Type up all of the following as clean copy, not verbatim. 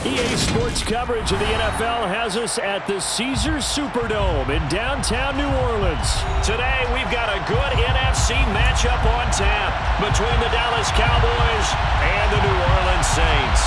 EA Sports coverage of the NFL has us at the Caesars Superdome in downtown New Orleans. Today, we've got a good NFC matchup on tap between the Dallas Cowboys and the New Orleans Saints.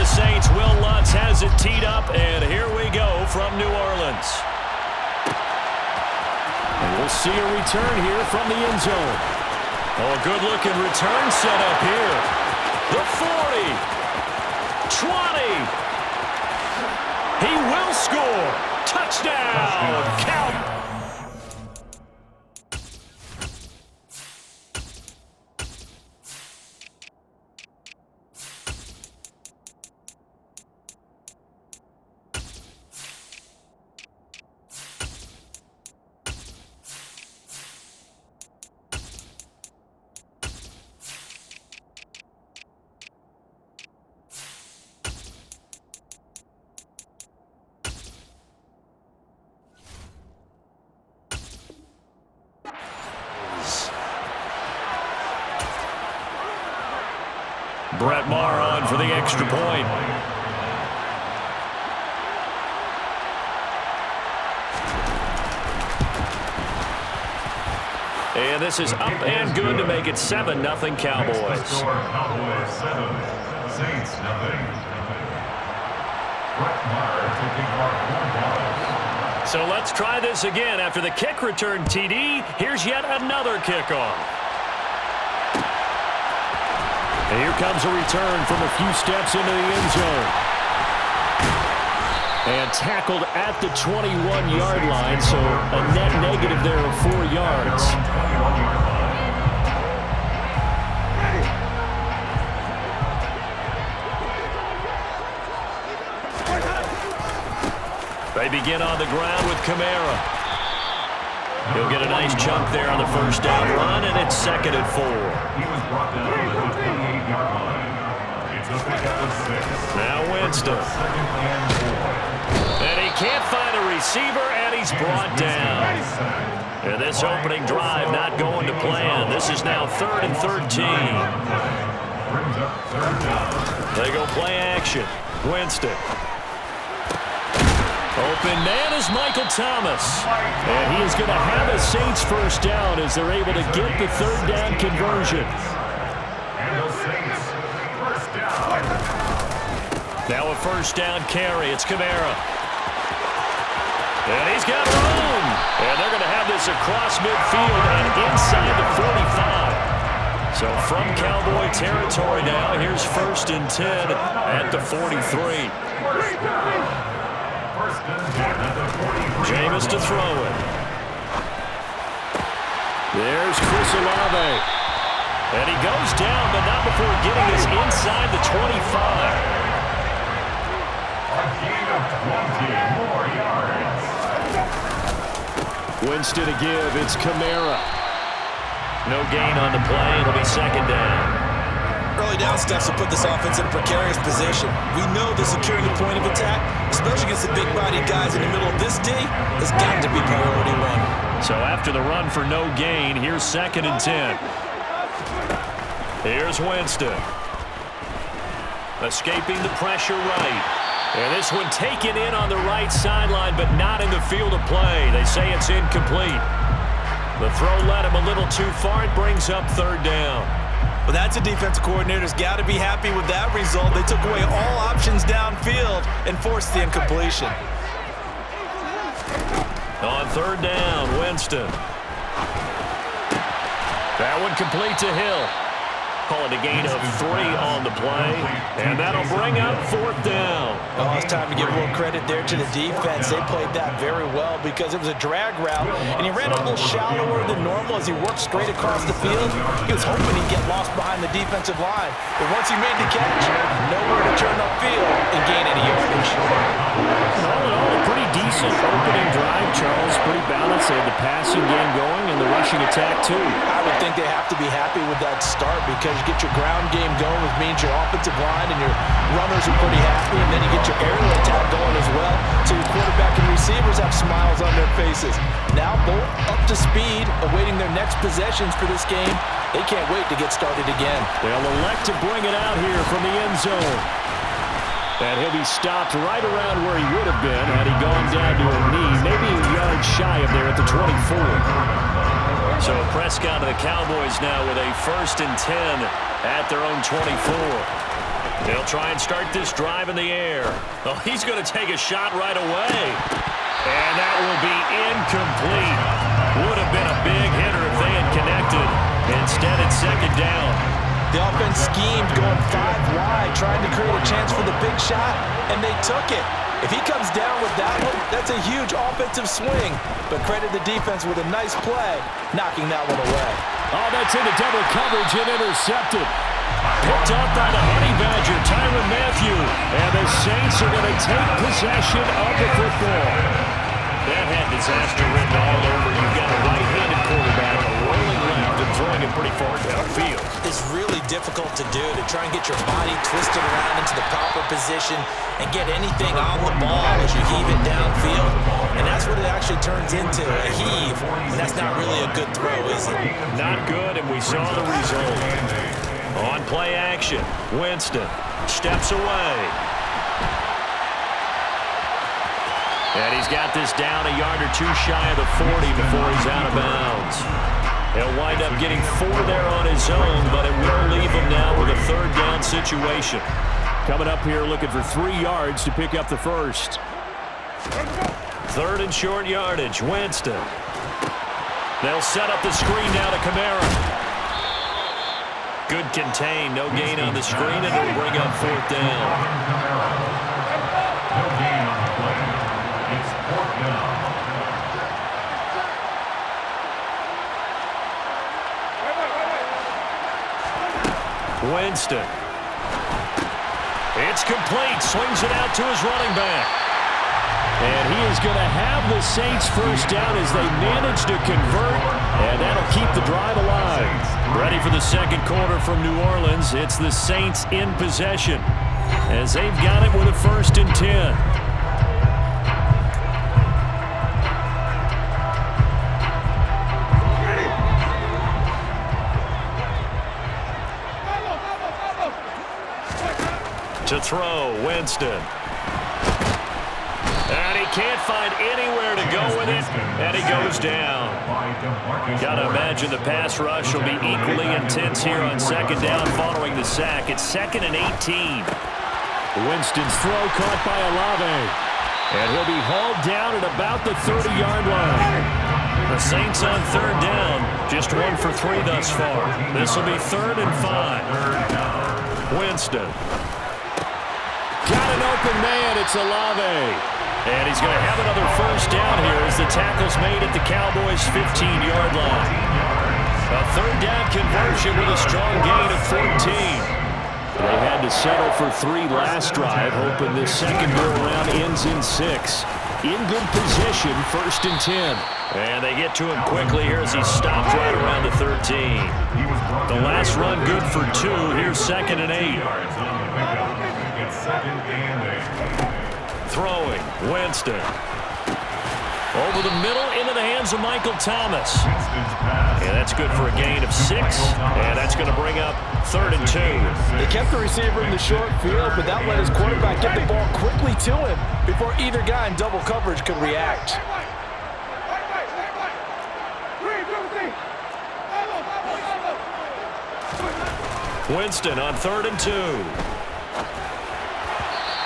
Saints, Will Lutz has it teed up, and here we go from New Orleans. And we'll see a return here from the end zone. Oh, a good-looking return set up here. The 40. 20. He will score. Touchdown. Count. Brett Maher on for the extra point. And this is up and good to make it 7-0 Cowboys. Cowboys 7, Saints 0. Brett Maher taking our 4 balls. So let's try this again. After the kick return TD, here's yet another kickoff. And here comes a return from a few steps into the end zone. And tackled at the 21-yard line, so a net negative there of 4 yards. They begin on the ground with Kamara. He'll get a nice chunk there on the first down run, and it's 2nd and 4. He was brought down to the 28-yard line. It's a pickup of 6. Now Winston. 2nd and 4. And he can't find a receiver, and he's brought down. And this opening drive not going to plan. This is now 3rd and 13. Brings up 3rd down. They go play action. Winston. Open man is Michael Thomas. And he is going to have a Saints first down as they're able to get the 3rd down conversion. And the Saints first down. Now a first down carry. It's Kamara. And he's got room. And they're going to have this across midfield and inside the 45. So from Cowboy territory now, here's 1st and 10 at the 43. Jameis to throw it. There's Chris Olave. And he goes down, but not before getting us inside the 25. A gain of 20 more yards. Winston to give. It's Kamara. No gain on the play. It'll be 2nd down. Early down steps will put this offense in a precarious position. We know the securing the point of attack, especially against the big-bodied guys in the middle of this D, has got to be priority 1. So after the run for no gain, here's 2nd and 10. Here's Winston. Escaping the pressure right. And this one taken in on the right sideline, but not in the field of play. They say it's incomplete. The throw led him a little too far. It brings up 3rd down. Well, that's a defensive coordinator's got to be happy with that result. They took away all options downfield and forced the incompletion. On 3rd down, Winston. That one complete to Hill. Call it a gain of 3 on the play, and that'll bring up 4th down. Oh, it's time to give a little credit there to the defense. They played that very well because it was a drag route, and he ran a little shallower than normal as he worked straight across the field. He was hoping he'd get lost behind the defensive line, but once he made the catch, nowhere to turn upfield and gain any yardage. All in all, a pretty decent opening drive, Charles. Pretty balanced. They had the passing game going and the rushing attack, too. I would think they have to be happy with that start because you get your ground game going, which means your offensive line and your runners are pretty happy, and then you get your aerial attack going as well, so your quarterback and receivers have smiles on their faces. Now both up to speed, awaiting their next possessions for this game. They can't wait to get started again. They'll elect to bring it out here from the end zone. And he'll be stopped right around where he would have been had he gone down to a knee, maybe a yard shy of there at the 24. So Prescott and the Cowboys now with a 1st and 10 at their own 24. They'll try and start this drive in the air. Oh, he's going to take a shot right away. And that will be incomplete. Would have been a big hitter if they had connected. Instead, it's 2nd down. The offense schemed going 5 wide, trying to create a chance for the big shot, and they took it. If he comes down with that one, that's a huge offensive swing. But credit the defense with a nice play, knocking that one away. Oh, that's into double coverage and intercepted. Picked up by the Honey Badger, Tyrann Mathieu. And the Saints are going to take possession of the football. That had disaster written all over. You've got a right-handed quarterback, a rolling left, and throwing it pretty far downfield. It's really difficult to do, to try and get your body twisted around into the proper position and get anything on the ball as you heave it downfield. And that's what it actually turns into, a heave. And that's not really a good throw, is it? Not good, and we saw the result. On play action, Winston steps away. And he's got this down a yard or 2 shy of the 40 before he's out of bounds. He'll wind up getting 4 there on his own, but it will leave him now with a 3rd down situation. Coming up here looking for 3 yards to pick up the 1st. 3rd and short yardage, Winston. They'll set up the screen now to Kamara. Good contain, no gain on the screen, and it'll bring up 4th down. No gain on the play. It's 4th down. Winston. It's complete. Swings it out to his running back. And he is going to have the Saints 1st down as they manage to convert, and that'll keep the drive alive. Ready for the 2nd quarter from New Orleans. It's the Saints in possession as they've got it with a 1st and 10. To throw, Winston. And he can't find anywhere to go with it, and he goes down. Got to imagine the pass rush will be equally intense here on 2nd down following the sack. It's 2nd and 18. Winston's throw caught by Olave. And he'll be hauled down at about the 30-yard line. The Saints on 3rd down, just 1 for 3 thus far. This will be 3rd and 5. Winston. Got an open man, it's Olave. And he's going to have another 1st down here as the tackle's made at the Cowboys' 15-yard line. A 3rd down conversion with a strong gain of 14. They had to settle for 3 last drive, hoping this 2nd go-around ends in 6. In good position, 1st and 10. And they get to him quickly here as he stopped right around the 13. The last run good for 2. Here's 2nd and 8. It's 2nd and 8. Throwing, Winston. Over the middle, into the hands of Michael Thomas. And that's good for a gain of 6. And that's going to bring up 3rd and 2. They kept the receiver in the short field, but that let his quarterback get the ball quickly to him before either guy in double coverage could react. Winston on 3rd and 2.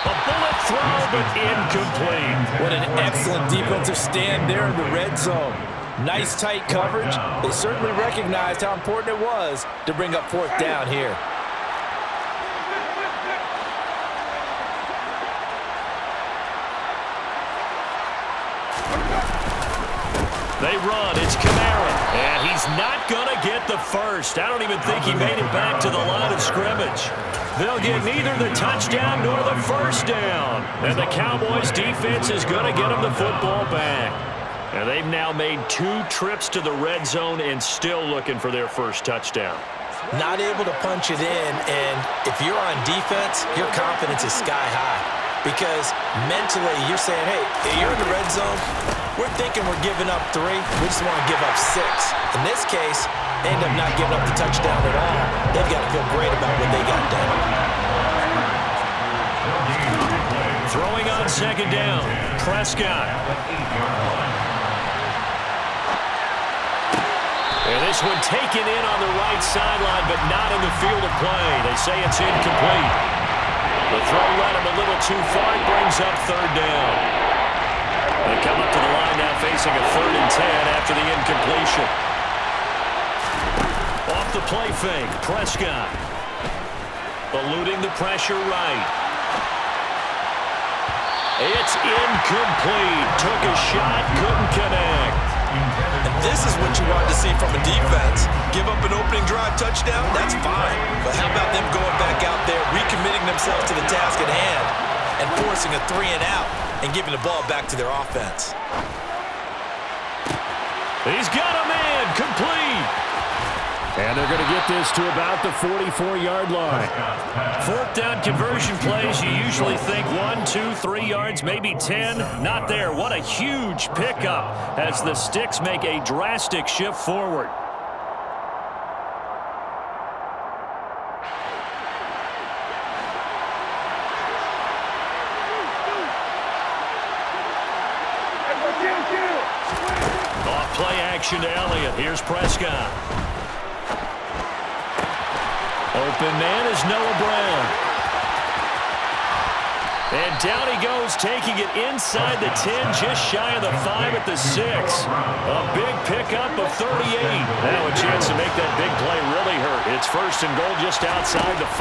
A bullet throw, but incomplete. What an excellent defensive stand there in the red zone. Nice tight coverage. They certainly recognized how important it was to bring up 4th down here. They run. It's Kamara. And he's not going to get the 1st. I don't even think he made it back to the line of scrimmage. They'll get neither the touchdown nor the first down. And the Cowboys defense is going to get them the football back. And they've now made 2 trips to the red zone and still looking for their first touchdown. Not able to punch it in, and if you're on defense, your confidence is sky high. Because mentally, you're saying, hey, you're in the red zone. We're thinking we're giving up 3. We just want to give up 6. In this case, they end up not giving up the touchdown at all. They've got to feel great about what they got done. Throwing on second down, Prescott. And this one taken in on the right sideline, but not in the field of play. They say it's incomplete. The throw led him a little too far. It brings up third down. They come up to the line now facing a 3rd and 10 after the incompletion. Off the play fake, Prescott. Eluding the pressure right. It's incomplete. Took a shot, couldn't connect. And this is what you want to see from a defense. Give up an opening drive touchdown, that's fine. But how about them going back out there, recommitting themselves to the task at hand, and forcing a 3 and out and giving the ball back to their offense? He's got a man, complete. And they're going to get this to about the 44-yard line. 4th down conversion plays, you usually think 1, 2, 3 yards, maybe 10. Not there. What a huge pickup as the Sticks make a drastic shift forward. Off play action to Elliott. Here's Prescott. Open man is Noah Brown. And down he goes, taking it inside the 10, just shy of the 5 at the 6. A big pickup of 38. Now a chance to make that big play really hurt. It's 1st and goal just outside the 5.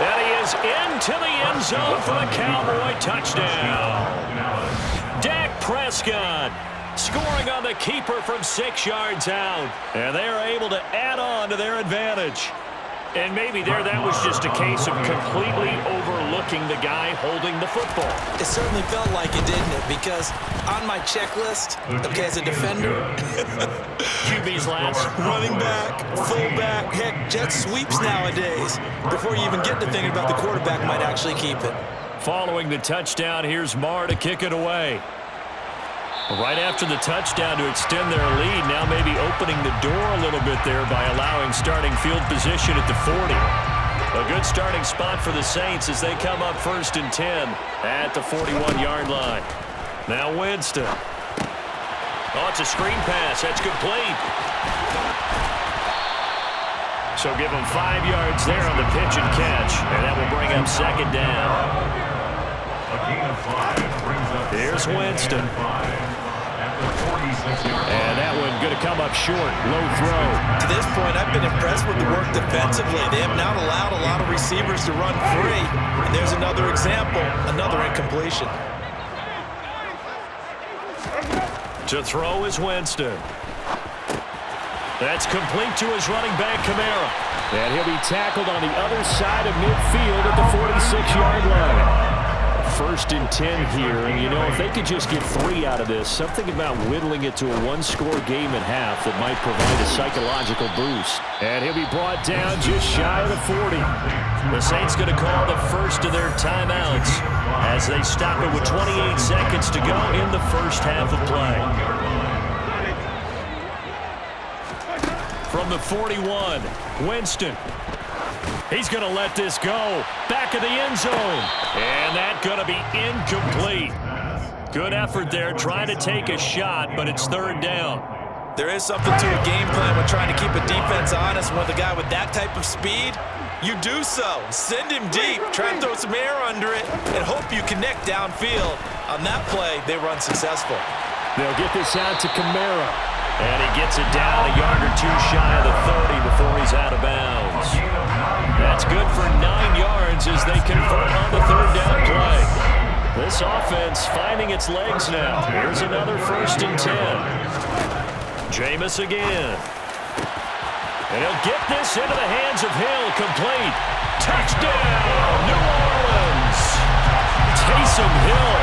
And he is into the end zone for the Cowboy touchdown. Dak Prescott scoring on the keeper from 6 yards out. And they are able to add on to their advantage. And maybe there that was just a case of completely overlooking the guy holding the football. It certainly felt like it, didn't it? Because on my checklist, okay, as a defender, QB's last. Running back, fullback, heck, jet sweeps nowadays. Before you even get to thinking about the quarterback might actually keep it. Following the touchdown, here's Marr to kick it away. Right after the touchdown to extend their lead, now maybe opening the door a little bit there by allowing starting field position at the 40. A good starting spot for the Saints as they come up 1st and 10 at the 41-yard line. Now Winston. Oh, it's a screen pass. That's complete. So give them 5 yards there on the pitch and catch, and that will bring up 2nd down. Here's Winston. And that one going to come up short. Low throw. To this point, I've been impressed with the work defensively. They have not allowed a lot of receivers to run free. And there's another example, another incompletion. To throw is Winston. That's complete to his running back, Kamara. And he'll be tackled on the other side of midfield at the 46-yard line. 1st and 10 here, and you know, if they could just get 3 out of this, something about whittling it to a 1-score game at half that might provide a psychological boost. And he'll be brought down just shy of the 40. The Saints going to call the first of their timeouts as they stop it with 28 seconds to go in the first half of play. From the 41, Winston. He's going to let this go. Back of the end zone. And that's going to be incomplete. Good effort there, trying to take a shot, but it's 3rd down. There is something to a game plan when trying to keep a defense honest. With a guy with that type of speed, you do so. Send him deep, try and throw some air under it, and hope you connect downfield. On that play, they run successful. They'll get this out to Kamara. And he gets it down a yard or 2 shy of the 30 before he's out of bounds. That's good for 9 yards as they convert on the 3rd down play. This offense finding its legs now. Here's another 1st and 10. Jameis again. And he'll get this into the hands of Hill, complete. Touchdown, New Orleans. Taysom Hill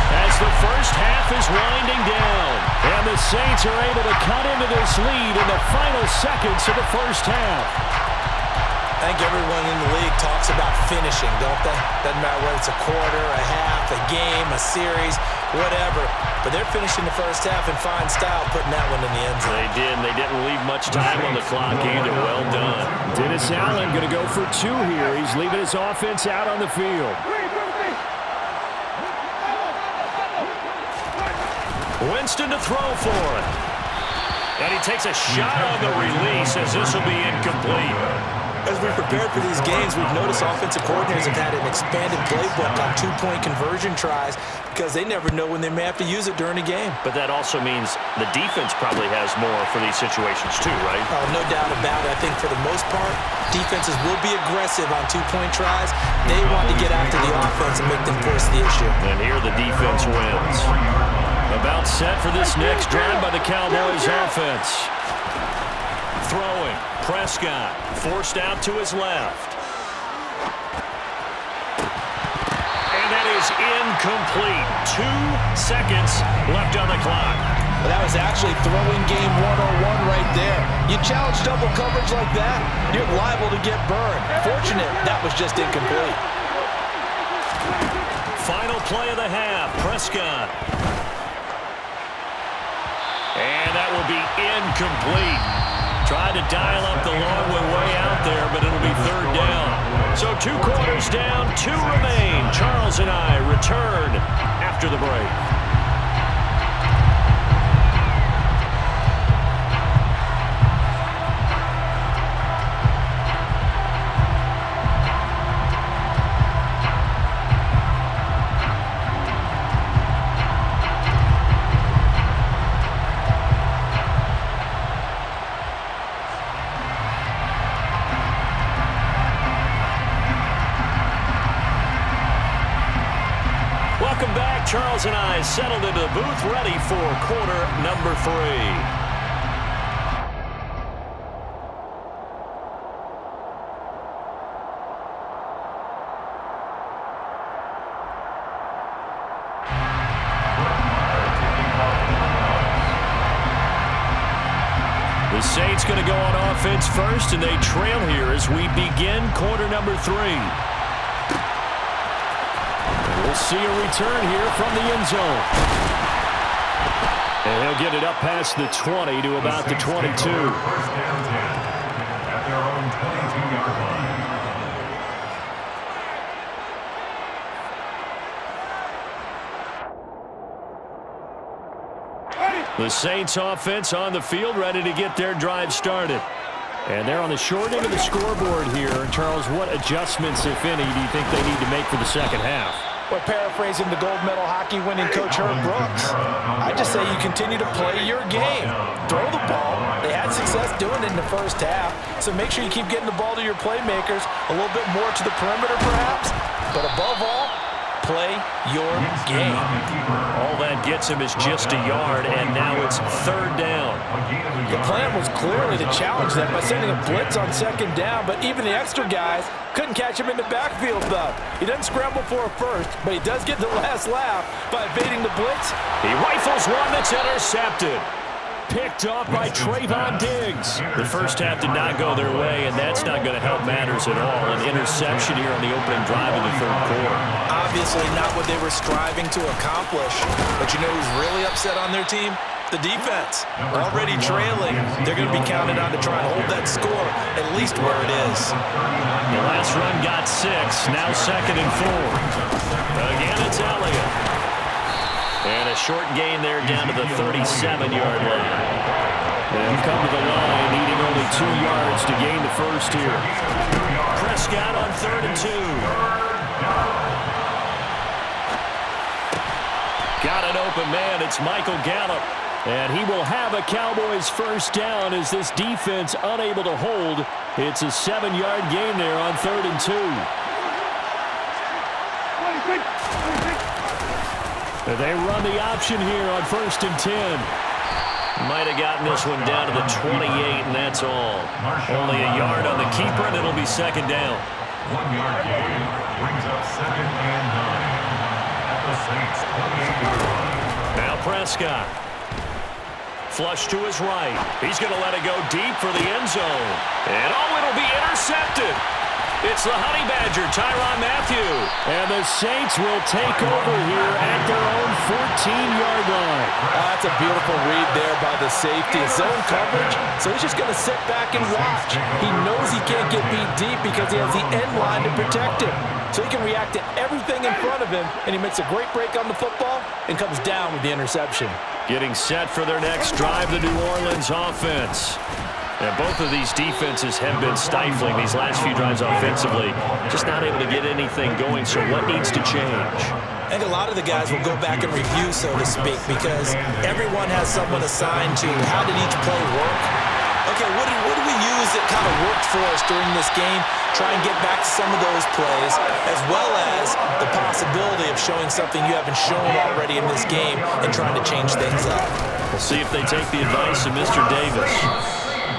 as the first half is winding down. And the Saints are able to cut into this lead in the final seconds of the first half. I think everyone in the league talks about finishing, don't they? Doesn't matter whether it's a quarter, a half, a game, a series, whatever. But they're finishing the first half in fine style, putting that one in the end zone. They did, and they didn't leave much time on the clock either. Well done. Dennis Allen going to go for 2 here. He's leaving his offense out on the field. Winston to throw for it. And he takes a shot on the release as this will be incomplete. As we've prepared for these games, we've noticed offensive coordinators have had an expanded playbook on 2-point conversion tries because they never know when they may have to use it during a game. But that also means the defense probably has more for these situations too, right? Oh, no doubt about it. I think for the most part, defenses will be aggressive on 2-point tries. They want to get after the offense and make them force the issue. And here the defense wins. About set for this next drive by the Cowboys offense. Throwing. Prescott forced out to his left. And that is incomplete. 2 seconds left on the clock. Well, that was actually throwing game 101 right there. You challenge double coverage like that, you're liable to get burned. Fortunate, that was just incomplete. Final play of the half. Prescott. And that will be incomplete. Tried to dial up the long way out there, but it'll be 3rd down. So 2 quarters down, 2 remain. Charles and I return after the break. Charles and I settled into the booth, ready for quarter number 3. The Saints going to go on offense first, and they trail here as we begin quarter number 3. We'll see a return here from the end zone. And he'll get it up past the 20 to about the 22. First down 10 at their own 22-yard line. The Saints offense on the field, ready to get their drive started. And they're on the short end of the scoreboard here. Charles, what adjustments, if any, do you think they need to make for the second half? Well, paraphrasing the gold medal hockey winning coach Herb Brooks, I just say you continue to play your game. Throw the ball. They had success doing it in the first half, so make sure you keep getting the ball to your playmakers, a little bit more to the perimeter perhaps, but above all, play your game. All that gets him is just a yard, and now it's 3rd down. The plan was clearly to challenge them by sending a blitz on 2nd down, but even the extra guys couldn't catch him in the backfield, though. He doesn't scramble for a first, but he does get the last laugh by evading the blitz. He rifles one that's intercepted. Picked off by Trayvon Diggs. The first half did not go their way, and that's not going to help matters at all. An interception here on the opening drive of the 3rd quarter. Obviously not what they were striving to accomplish. But you know who's really upset on their team? The defense. Already trailing. They're going to be counted on to try and hold that score at least where it is. The last run got 6. Now 2nd and 4. Again, it's Elliott. And a short gain there down to the 37-yard line. And come to the line, needing only 2 yards to gain the first here. Prescott on 3rd and 2. Got an open man. It's Michael Gallup. And he will have a Cowboys first down as this defense unable to hold. It's a 7-yard gain there on 3rd and 2. They run the option here on 1st and 10. Might have gotten this one down to the 28, and that's all. Only a yard on the keeper, and it'll be second down. 1 yard gain brings up 2nd and 9 at the Saints' 28-yard line. Now Prescott. Flush to his right. He's going to let it go deep for the end zone. And it'll be intercepted. It's the Honey Badger, Tyrann Mathieu. And the Saints will take over here at their own 14-yard line. That's a beautiful read there by the safety. Zone coverage, so he's just going to sit back and watch. He knows he can't get beat deep because he has the end line to protect him. So he can react to everything in front of him, and he makes a great break on the football and comes down with the interception. Getting set for their next drive, the New Orleans offense. And both of these defenses have been stifling these last few drives offensively. Just not able to get anything going, so what needs to change? I think a lot of the guys will go back and review, so to speak, because everyone has someone assigned to how did each play work. Okay, what do we use that kind of worked for us during this game? Try and get back to some of those plays, as well as the possibility of showing something you haven't shown already in this game and trying to change things up. We'll see if they take the advice of Mr. Davis.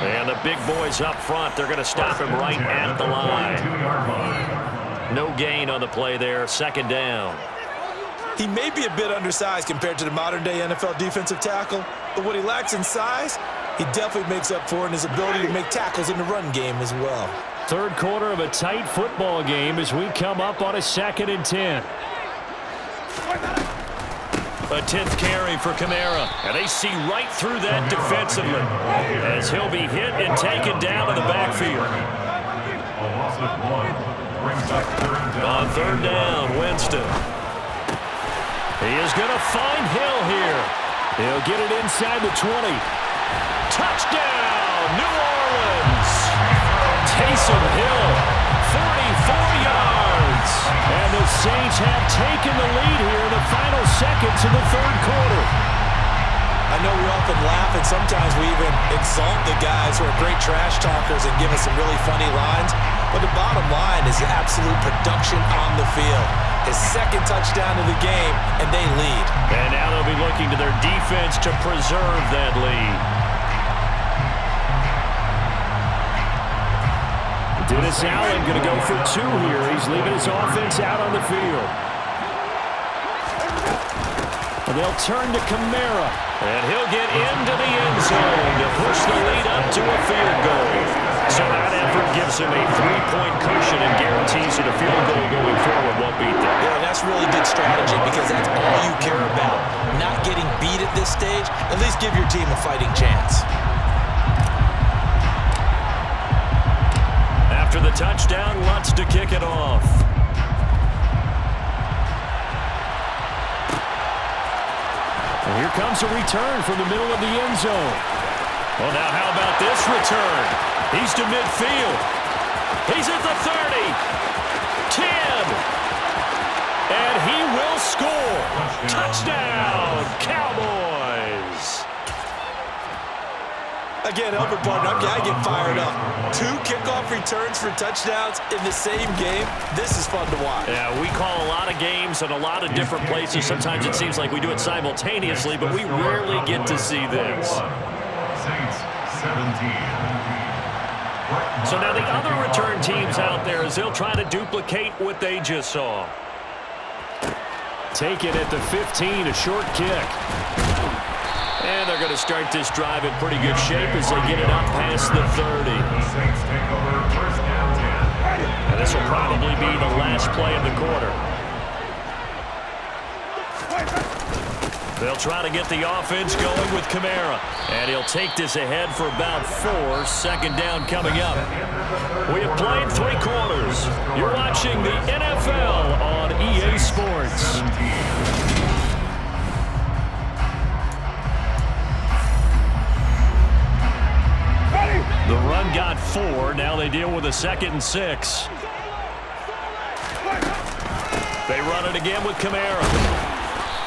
And the big boys up front, they're going to stop him right at the line. No gain on the play there, second down. He may be a bit undersized compared to the modern-day NFL defensive tackle, but what he lacks in size, he definitely makes up for in his ability to make tackles in the run game as well. Third quarter of a tight football game as we come up on a 2nd and 10. A 10th carry for Kamara, and they see right through that defensively as he'll be hit and taken down in the backfield. A loss of 1 brings up 3rd down. On 3rd down, Winston. He is going to find Hill here. He'll get it inside the 20. Touchdown, New Orleans. Taysom Hill, 44 yards. And the Saints have taken the lead here in the final seconds of the 3rd quarter. I know we often laugh, and sometimes we even exalt the guys who are great trash talkers and give us some really funny lines. But the bottom line is absolute production on the field. His 2nd touchdown of the game, and they lead. And now they'll be looking to their defense to preserve that lead. Dennis Allen going to go for 2 here. He's leaving his offense out on the field. And they'll turn to Kamara. And he'll get into the end zone to push the lead up to a field goal. So that effort gives him a 3-point cushion and guarantees that a field goal going forward won't beat them. Yeah, that's really good strategy because that's all you care about. Not getting beat at this stage, at least give your team a fighting chance. After the touchdown, Lutz to kick it off. And here comes a return from the middle of the end zone. Well, now how about this return? He's to midfield. He's at the 30. 10. And he will score. Touchdown, Cowboys. Again, help it, partner. I get fired up. 2 kickoff returns for touchdowns in the same game. This is fun to watch. Yeah, we call a lot of games in a lot of different places. Sometimes it seems like we do it simultaneously, but we rarely get to see this. Saints 17. So now the other return teams out there as they'll try to duplicate what they just saw. Take it at the 15, a short kick. And they're going to start this drive in pretty good shape as they get it up past the 30. The Saints take over 1st and 10. And this will probably be the last play of the quarter. They'll try to get the offense going with Kamara. And he'll take this ahead for about 4. 2nd down coming up. We have played 3 quarters. You're watching the NFL on EA Sports. The run got 4. Now they deal with a 2nd and 6. They run it again with Kamara.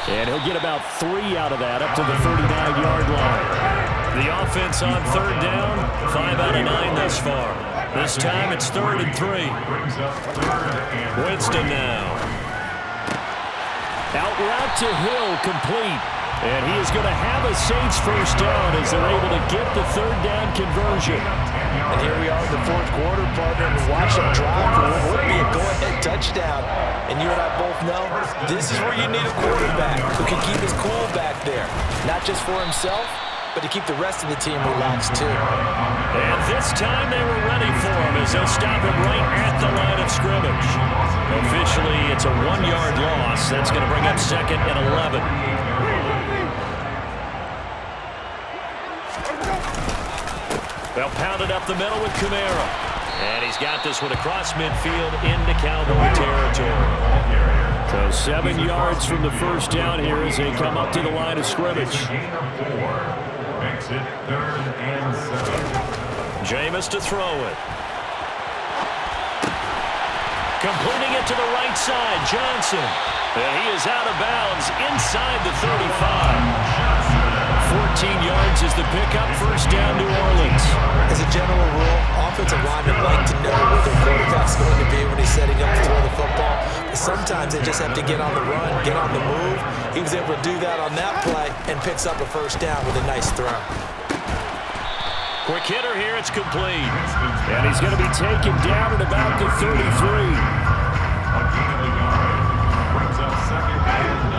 And he'll get about 3 out of that, up to the 39-yard line. The offense on 3rd down, 5 out of 9 thus far. This time it's 3rd and 3. Winston now. Out route to Hill, complete. And he is going to have a Saints first down as they're able to get the third down conversion. And here we are in the fourth quarter, partner, and watch them drive for what would be a go-ahead touchdown. And you and I both know this is where you need a quarterback who can keep his cool back there. Not just for himself, but to keep the rest of the team relaxed too. And this time they were ready for him as they'll stop him right at the line of scrimmage. Officially, it's a 1-yard loss. That's going to bring up 2nd and 11. They'll pound it up the middle with Kamara. And he's got this one across midfield into Cowboy territory. So 7 yards from the first down here as they come up to the line of scrimmage. Makes it 3rd and 7. Jameis to throw it. Completing it to the right side, Johnson. And he is out of bounds inside the 35. 14 yards is the pickup, first down, New Orleans. As a general rule, offensive linemen like to know where their quarterback's going to be when he's setting up to throw the football. But sometimes they just have to get on the run, get on the move. He was able to do that on that play and picks up a first down with a nice throw. Quick hitter here, it's complete. And he's going to be taken down at about the 33.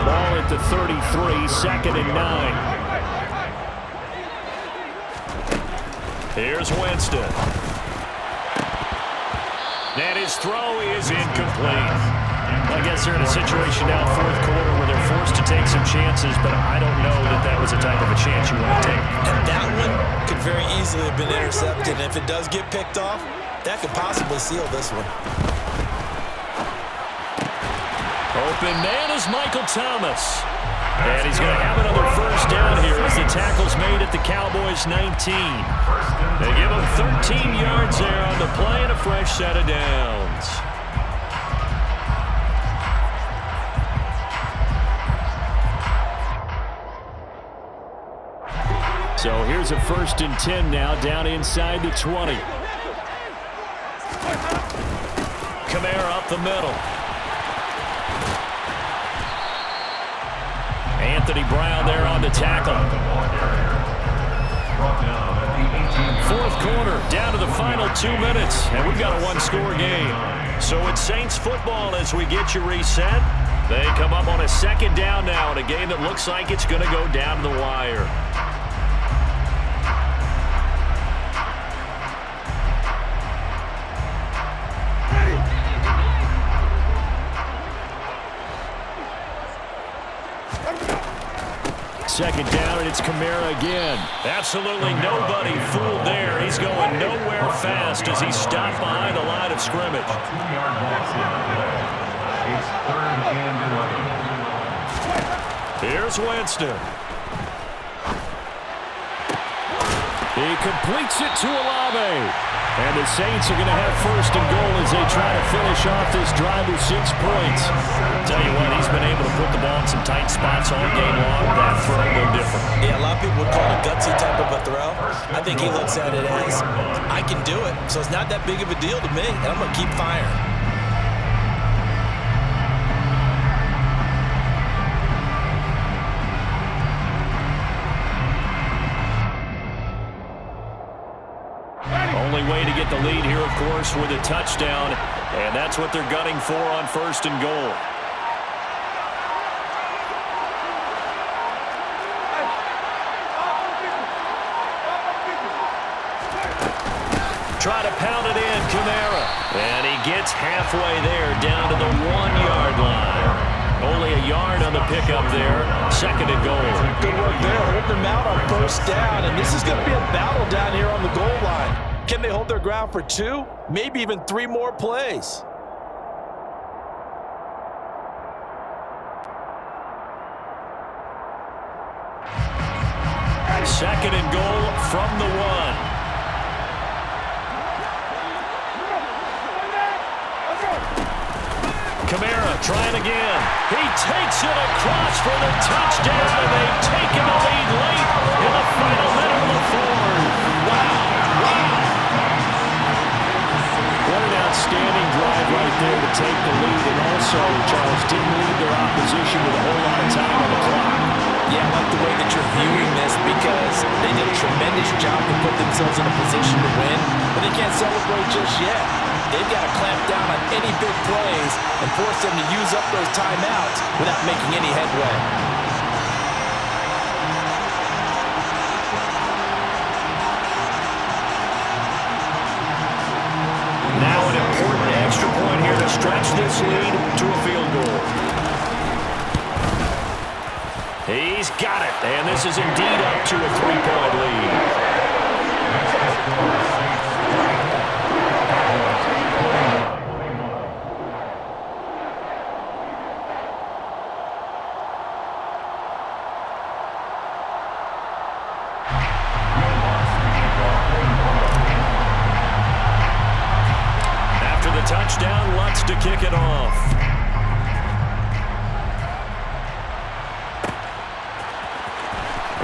Ball at the 33, 2nd and 9. Here's Winston. And his throw is incomplete. I guess they're in a situation now, fourth quarter, where they're forced to take some chances, but I don't know that that was the type of a chance you want to take. And that one could very easily have been intercepted. And if it does get picked off, that could possibly seal this one. Open man is Michael Thomas. And he's going to have another first down here as the tackle's made at the Cowboys' 19. They give him 13 yards there on the play and a fresh set of downs. So here's a 1st and 10 now, down inside the 20. Kamara up the middle. Anthony Brown there on the tackle. Fourth quarter, down to the final 2 minutes, and we've got a 1-score game. So it's Saints football as we get you reset. They come up on a 2nd down now in a game that looks like it's going to go down to the wire. Second down, and it's Kamara again. Absolutely nobody fooled there. He's going nowhere fast as he stopped behind the line of scrimmage. A 2-yard loss in the play. It's 3rd and 11. Here's Winston. He completes it to Olave. And the Saints are going to have 1st and goal as they try to finish off this drive with 6 points. Tell you what, he's been able to put the ball in some tight spots all game long. That throw no different. Yeah, a lot of people would call it a gutsy type of a throw. I think he looks at it as, I can do it, so it's not that big of a deal to me, and I'm going to keep firing. Only way to get the lead here, of course, with a touchdown, and that's what they're gunning for on 1st and goal. Try to pound it in, Kamara. And he gets halfway there, down to the 1-yard line. Only a yard on the pickup there. 2nd and goal. Good work there, holding them out on 1st down, and this is going to be a battle down here on the goal line. Can they hold their ground for 2, maybe even 3 more plays? Second and goal from the 1. Kamara trying again. He takes it across for the touchdown, and they've taken the lead late in the final minute of the 4th. Wow. What an outstanding drive right there to take the lead, and also, Charles, didn't leave their opposition with a whole lot of time on the clock. Yeah, I like the because they did a tremendous job to put themselves in a position to win, but they can't celebrate just yet. They've got to clamp down on any big plays and force them to use up those timeouts without making any headway. Now an important extra point here to stretch this lead to a field goal. He's got it, and this is indeed up to a 3-point lead. After the touchdown, Lutz to kick it off.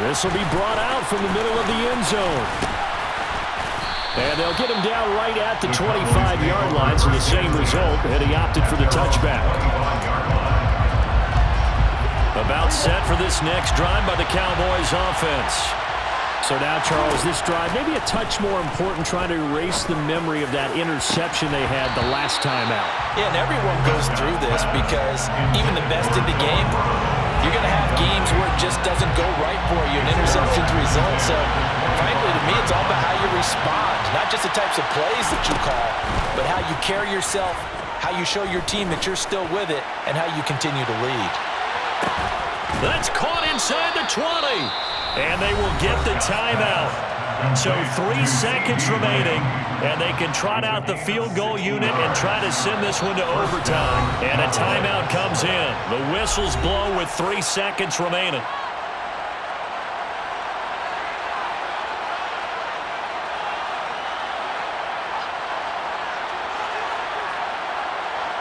This will be brought out from the middle of the end zone. And they'll get him down right at the 25-yard line, so the same result, and he opted for the touchback. About set for this next drive by the Cowboys offense. So now, Charles, this drive maybe a touch more important, trying to erase the memory of that interception they had the last time out. Yeah, and everyone goes through this because even the best in the game, you're going to have games where it just doesn't go right for you, and interceptions result. So, frankly, to me, it's all about how you respond, not just the types of plays that you call, but how you carry yourself, how you show your team that you're still with it, and how you continue to lead. That's caught inside the 20, and they will get the timeout. So 3 seconds remaining, and they can trot out the field goal unit and try to send this one to overtime. And a timeout comes in. The whistles blow with 3 seconds remaining.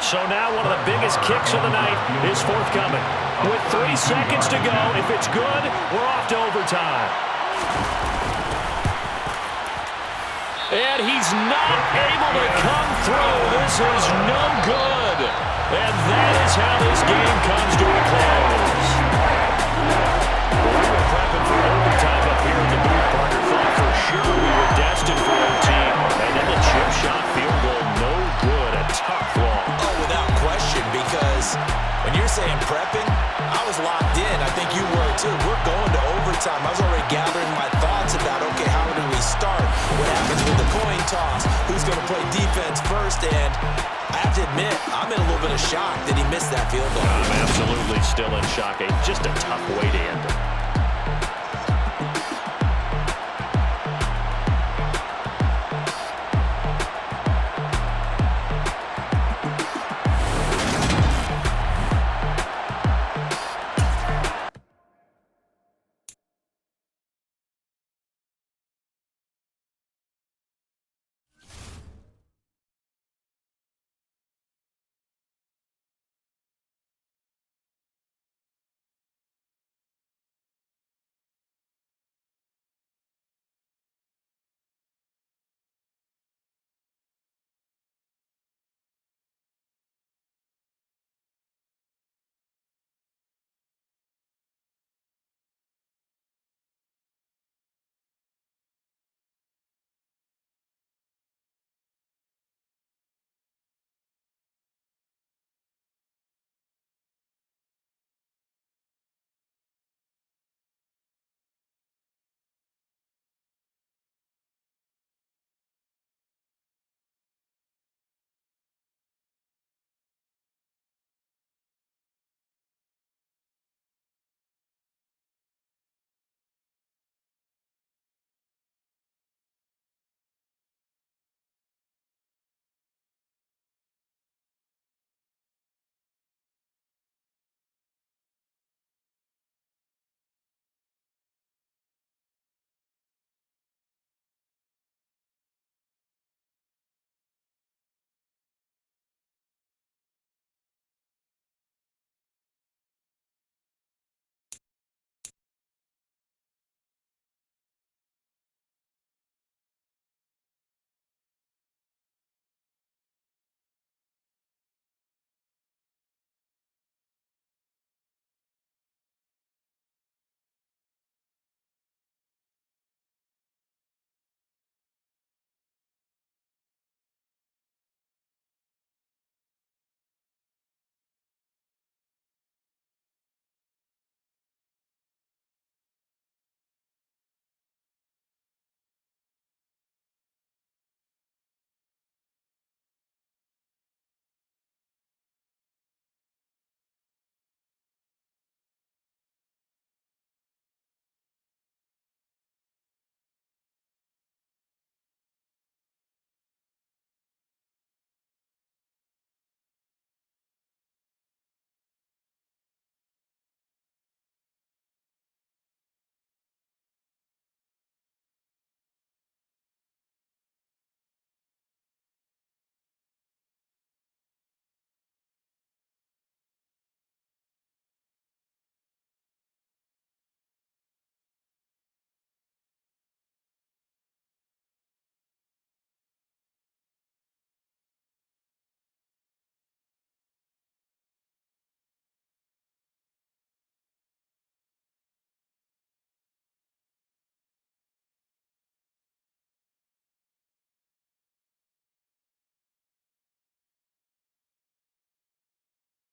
So now one of the biggest kicks of the night is forthcoming. With 3 seconds to go, if it's good, we're off to overtime. And he's not able to come through. This is no good. And that is how this game comes to a close. Well, we were prepping for overtime up here in the booth, Parker. Thought for sure we were destined for OT. And then the chip shot field goal, no good. A tough loss. Oh, without question, because when you're saying prepping, I was locked in. I think you were too. We're going to overtime. I was already gathering my thoughts about, okay, how do we start? What happens with the coin toss? Who's going to play defense first? And I have to admit, I'm in a little bit of shock that he missed that field goal. I'm absolutely still in shock. Just a tough way to end it.